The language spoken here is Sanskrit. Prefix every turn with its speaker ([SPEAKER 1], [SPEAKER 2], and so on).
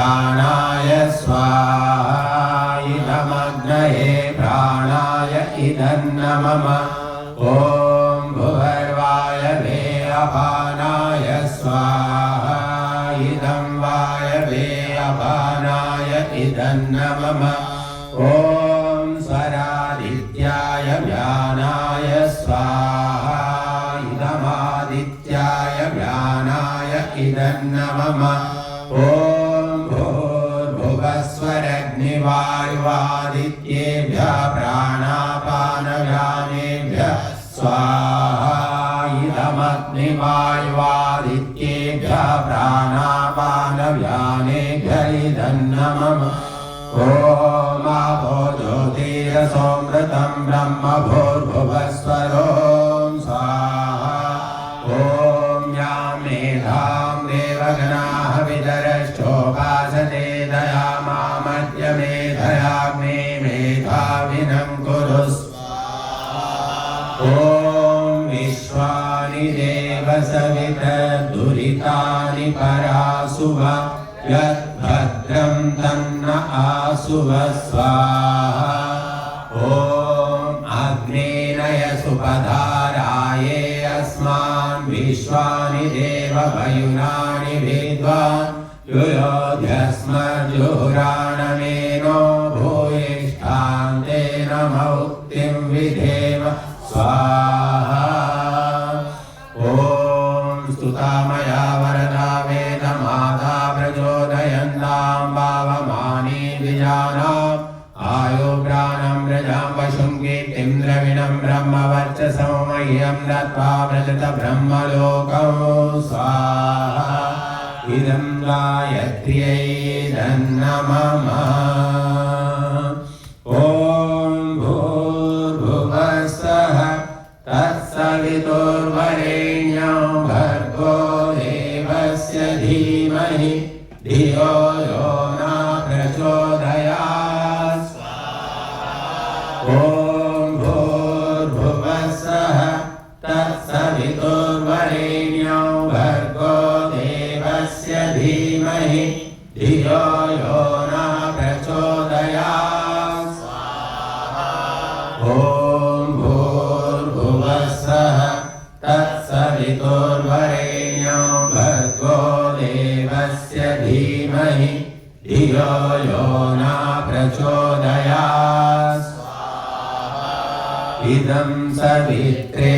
[SPEAKER 1] व्यानाय स्वाहा इदमग्नये प्राणाय इदन्नमम ॐ भुवर्वायवे अपानाय स्वाहा इदं वायवे अपानाय इदन्नमम ॐ स्वरादित्याय व्यानाय स्वाहा इदमादित्याय व्यानाय इदन्नमम ॐ भूर्भुवस्वरग्निवायुवादित्येभ्यः प्राणापानव्यानेभ्यः स्वाहा इदमग्निवायुवादित्येभ्यः प्राणापानव्यानेभ्यः इदन्नमम ॐ आपो ज्योतिरसोऽमृतं ब्रह्म भूर्भुवस्वरो स्वाहा ॐ यां मेधां देवगणाः विदरश्चोपासते दयामामद्य मेधयाग्ने मेधाविनं कुरु स्वाहा ॐ विश्वानि देव सवितर्दुरितानि परासुव यद्भद्रं तन्न आसुव स्वाहा ॐ अग्नेनय सुपधाराये अस्मान् विश्वानि देव वयुनानि विद्वान् युयोध्यस्मज्जुहुराणमेनो भूयिष्ठान्तेन मौक्तिं विधेम स्वाहा ॐ स्तुतामया वरदा वेदमाता प्रचोदयन्तां भावमानी द्विजानाम् आयुर्ग्राणं व्रजां पशुं कीर्तिं द्रविणं ब्रह्मवर्चसं मह्यं दत्त्वा व्रजत ब्रह्मलोकं स्वाहा इदं गायत्र्यै नमः ॐ भूर्भुवस्सुवः तत्सवितुर्वरेण्यं भर्गो देवस्य धीमहि धियो यो न प्रचोदयात् ॐ भूर्भुवस्सुवः तत्सवितुर्वरेण्यं भर्गो देवस्य धीमहि धियो यो न प्रचोदयात् ॐ भूर्भुवस्सुवः तत्सवितुर्वरेण्यं भर्गो देवस्य धीमहि धियो यो न प्रचोदयात् इदं सवित्रे